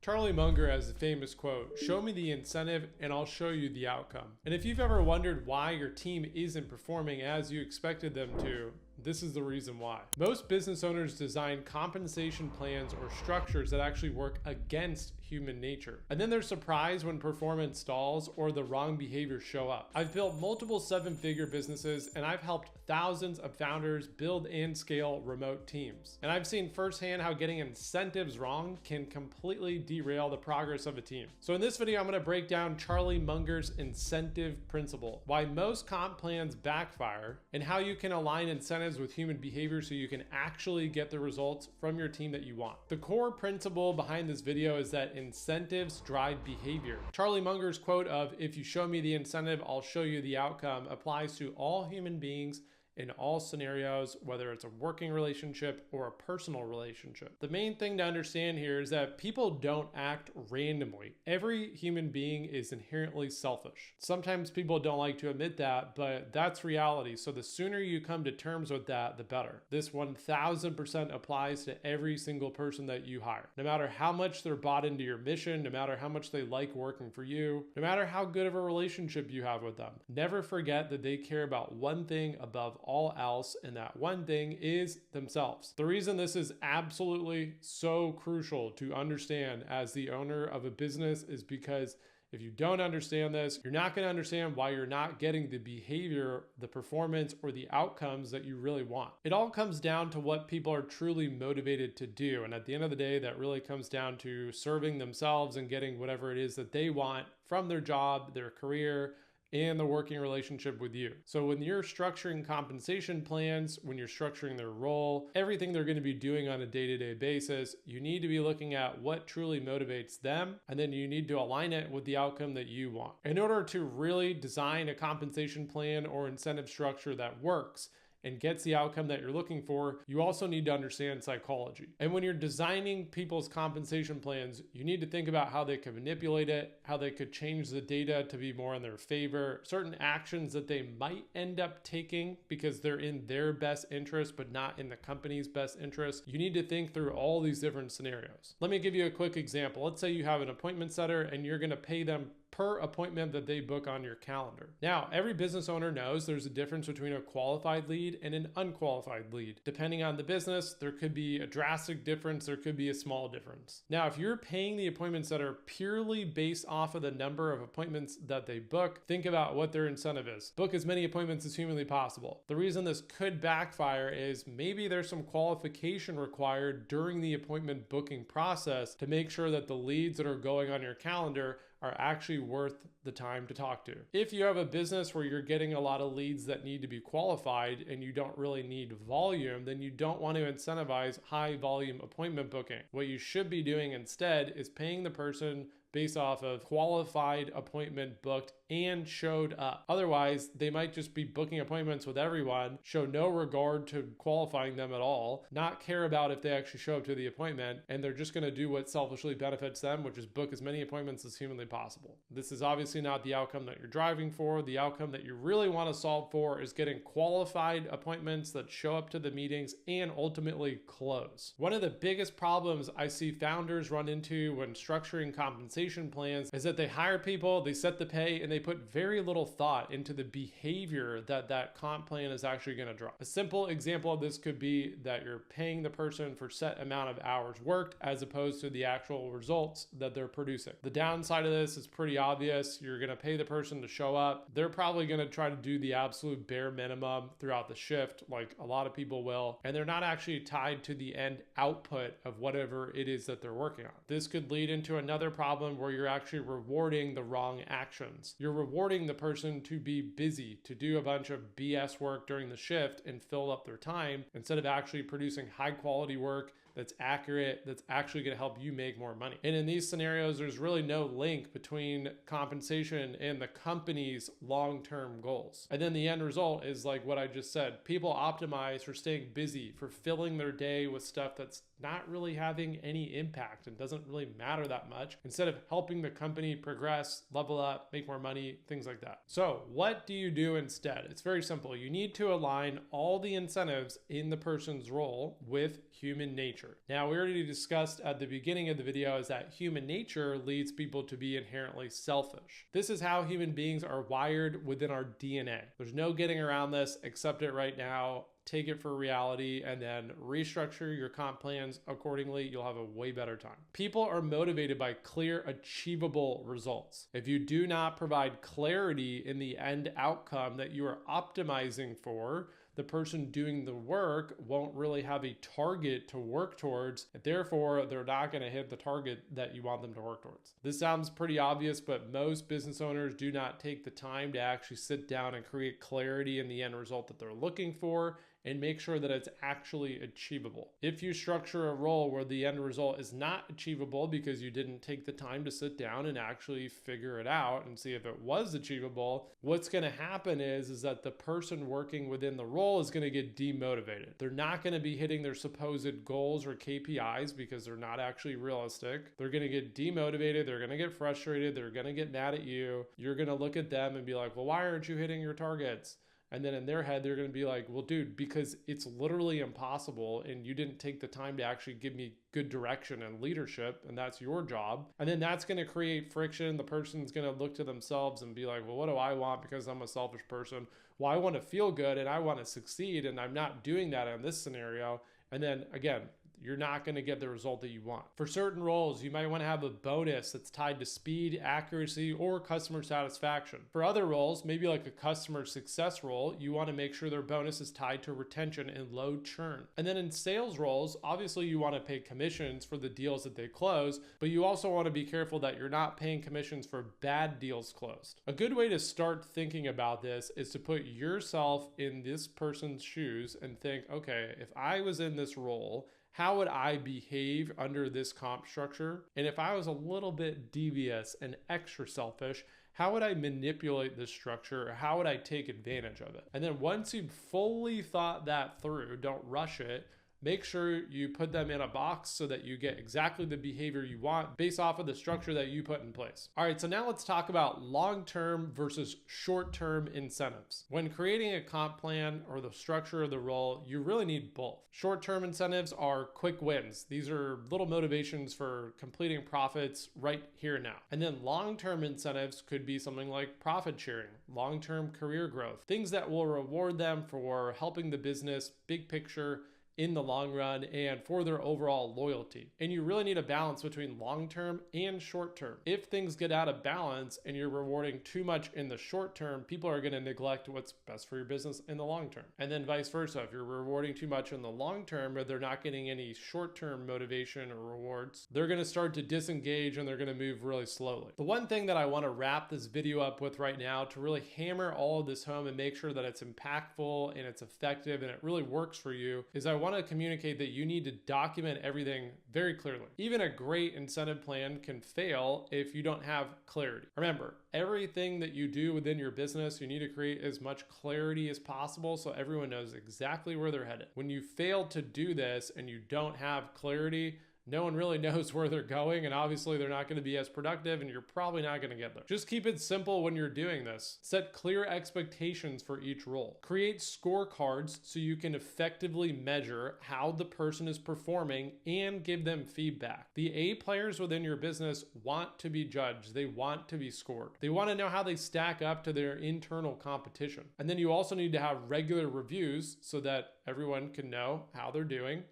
Charlie Munger has a famous quote, "Show me the incentive and I'll show you the outcome." And if you've ever wondered why your team isn't performing as you expected them to, this is the reason why. Most business owners design compensation plans or structures that actually work against human nature. And then they're surprised when performance stalls or the wrong behaviors show up. I've built multiple seven-figure businesses and I've helped thousands of founders build and scale remote teams. And I've seen firsthand how getting incentives wrong can completely derail the progress of a team. So in this video, I'm gonna break down Charlie Munger's incentive principle, why most comp plans backfire, and how you can align incentives with human behavior so you can actually get the results from your team that you want. The core principle behind this video is that incentives drive behavior. Charlie Munger's quote of, "If you show me the incentive, I'll show you the outcome," applies to all human beings in all scenarios, whether it's a working relationship or a personal relationship. The main thing to understand here is that people don't act randomly. Every human being is inherently selfish. Sometimes people don't like to admit that, but that's reality. So the sooner you come to terms with that, the better. This 1000% applies to every single person that you hire. No matter how much they're bought into your mission, no matter how much they like working for you, no matter how good of a relationship you have with them, never forget that they care about one thing above all else, and that one thing is themselves. The reason this is absolutely so crucial to understand as the owner of a business is because if you don't understand this, you're not going to understand why you're not getting the behavior, the performance, or the outcomes that you really want. It all comes down to what people are truly motivated to do. And at the end of the day, that really comes down to serving themselves and getting whatever it is that they want from their job, their career, and the working relationship with you. So when you're structuring compensation plans, when you're structuring their role, everything they're going to be doing on a day-to-day basis, you need to be looking at what truly motivates them, and then you need to align it with the outcome that you want. In order to really design a compensation plan or incentive structure that works and gets the outcome that you're looking for, you also need to understand psychology. And when you're designing people's compensation plans, you need to think about how they could manipulate it, how they could change the data to be more in their favor, certain actions that they might end up taking because they're in their best interest, but not in the company's best interest. You need to think through all these different scenarios. Let me give you a quick example. Let's say you have an appointment setter and you're gonna pay them per appointment that they book on your calendar. Now, every business owner knows there's a difference between a qualified lead and an unqualified lead. Depending on the business, there could be a drastic difference, there could be a small difference. Now, if you're paying the appointments that are purely based off of the number of appointments that they book, think about what their incentive is. Book as many appointments as humanly possible. The reason this could backfire is maybe there's some qualification required during the appointment booking process to make sure that the leads that are going on your calendar are actually worth the time to talk to. If you have a business where you're getting a lot of leads that need to be qualified and you don't really need volume, then you don't want to incentivize high volume appointment booking. What you should be doing instead is paying the person based off of qualified appointment booked and showed up. Otherwise, they might just be booking appointments with everyone, show no regard to qualifying them at all, not care about if they actually show up to the appointment, and they're just gonna do what selfishly benefits them, which is book as many appointments as humanly possible. This is obviously not the outcome that you're driving for. The outcome that you really wanna solve for is getting qualified appointments that show up to the meetings and ultimately close. One of the biggest problems I see founders run into when structuring compensation plans is that they hire people, they set the pay, and they put very little thought into the behavior that comp plan is actually going to draw. A simple example of this could be that you're paying the person for set amount of hours worked as opposed to the actual results that they're producing. The downside of this is pretty obvious. You're going to pay the person to show up. They're probably going to try to do the absolute bare minimum throughout the shift, like a lot of people will, and they're not actually tied to the end output of whatever it is that they're working on. This could lead into another problem where you're actually rewarding the wrong actions. You're rewarding the person to be busy, to do a bunch of BS work during the shift and fill up their time instead of actually producing high quality work that's accurate, that's actually going to help you make more money. And in these scenarios, there's really no link between compensation and the company's long-term goals. And then the end result is like what I just said. People optimize for staying busy, for filling their day with stuff that's not really having any impact and doesn't really matter that much, instead of helping the company progress, level up, make more money, things like that. So what do you do instead? It's very simple. You need to align all the incentives in the person's role with human nature. nature. Now, we already discussed at the beginning of the video is that human nature leads people to be inherently selfish. This is how human beings are wired within our DNA. There's no getting around this. Accept it right now. Take it for reality, and then restructure your comp plans accordingly. You'll have a way better time. People are motivated by clear, achievable results. If you do not provide clarity in the end outcome that you are optimizing for, the person doing the work won't really have a target to work towards. Therefore, they're not going to hit the target that you want them to work towards. This sounds pretty obvious, but most business owners do not take the time to actually sit down and create clarity in the end result that they're looking for and make sure that it's actually achievable. If you structure a role where the end result is not achievable because you didn't take the time to sit down and actually figure it out and see if it was achievable, what's going to happen is that the person working within the role is going to get demotivated. They're not going to be hitting their supposed goals or KPIs because they're not actually realistic. They're going to get demotivated. They're going to get frustrated. They're going to get mad at you. You're going to look at them and be like, well, why aren't you hitting your targets? And then in their head, they're going to be like, well, dude, because it's literally impossible and you didn't take the time to actually give me good direction and leadership, and that's your job. And then that's going to create friction. The person's going to look to themselves and be like, well, what do I want because I'm a selfish person? Well, I want to feel good and I want to succeed, and I'm not doing that in this scenario. And then again, you're not going to get the result that you want. For certain roles, you might want to have a bonus that's tied to speed, accuracy, or customer satisfaction. For other roles, maybe like a customer success role, you want to make sure their bonus is tied to retention and low churn. And then in sales roles, obviously you want to pay commissions for the deals that they close, but you also want to be careful that you're not paying commissions for bad deals closed. A good way to start thinking about this is to put yourself in this person's shoes and think, okay, if I was in this role, how would I behave under this comp structure? And if I was a little bit devious and extra selfish, how would I manipulate this structure? Or how would I take advantage of it? And then once you've fully thought that through, don't rush it. Make sure you put them in a box so that you get exactly the behavior you want based off of the structure that you put in place. All right, so now let's talk about long-term versus short-term incentives. When creating a comp plan or the structure of the role, you really need both. Short-term incentives are quick wins. These are little motivations for completing profits right here and now. And then long-term incentives could be something like profit sharing, long-term career growth, things that will reward them for helping the business, big picture, in the long run and for their overall loyalty. And you really need a balance between long-term and short-term. If things get out of balance and you're rewarding too much in the short term, people are going to neglect what's best for your business in the long term. And then vice versa. If you're rewarding too much in the long term, but they're not getting any short-term motivation or rewards, they're going to start to disengage and they're going to move really slowly. The one thing that I want to wrap this video up with right now to really hammer all of this home and make sure that it's impactful and it's effective and it really works for you is I want to communicate that you need to document everything very clearly. Even a great incentive plan can fail if you don't have clarity. Remember, everything that you do within your business, you need to create as much clarity as possible so everyone knows exactly where they're headed. When you fail to do this and you don't have clarity, no one really knows where they're going, and obviously they're not going to be as productive, and you're probably not going to get there. Just keep it simple when you're doing this. Set clear expectations for each role. Create scorecards so you can effectively measure how the person is performing and give them feedback. The A players within your business want to be judged. They want to be scored. They want to know how they stack up to their internal competition. And then you also need to have regular reviews so that everyone can know how they're doing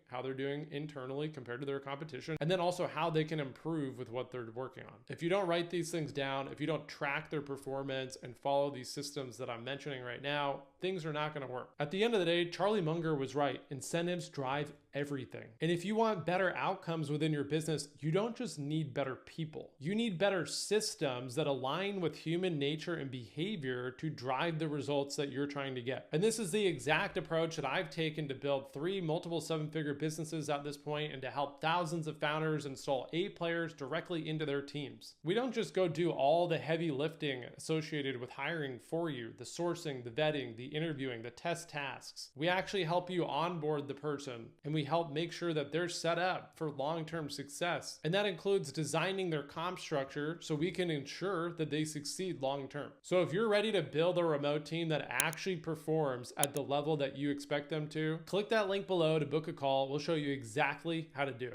internally compared to their competition, and then also how they can improve with what they're working on. If you don't write these things down, if you don't track their performance and follow these systems that I'm mentioning right now, things are not going to work. At the end of the day, Charlie Munger was right. Incentives drive everything. And if you want better outcomes within your business, you don't just need better people. You need better systems that align with human nature and behavior to drive the results that you're trying to get. And this is the exact approach that I've taken to build 3 multiple 7-figure businesses at this point and to help thousands of founders install A players directly into their teams. We don't just go do all the heavy lifting associated with hiring for you, the sourcing, the vetting, the interviewing, the test tasks. We actually help you onboard the person, and we help make sure that they're set up for long-term success. And that includes designing their comp structure so we can ensure that they succeed long-term. So if you're ready to build a remote team that actually performs at the level that you expect them to, click that link below to book a call. We'll show you exactly how to do it.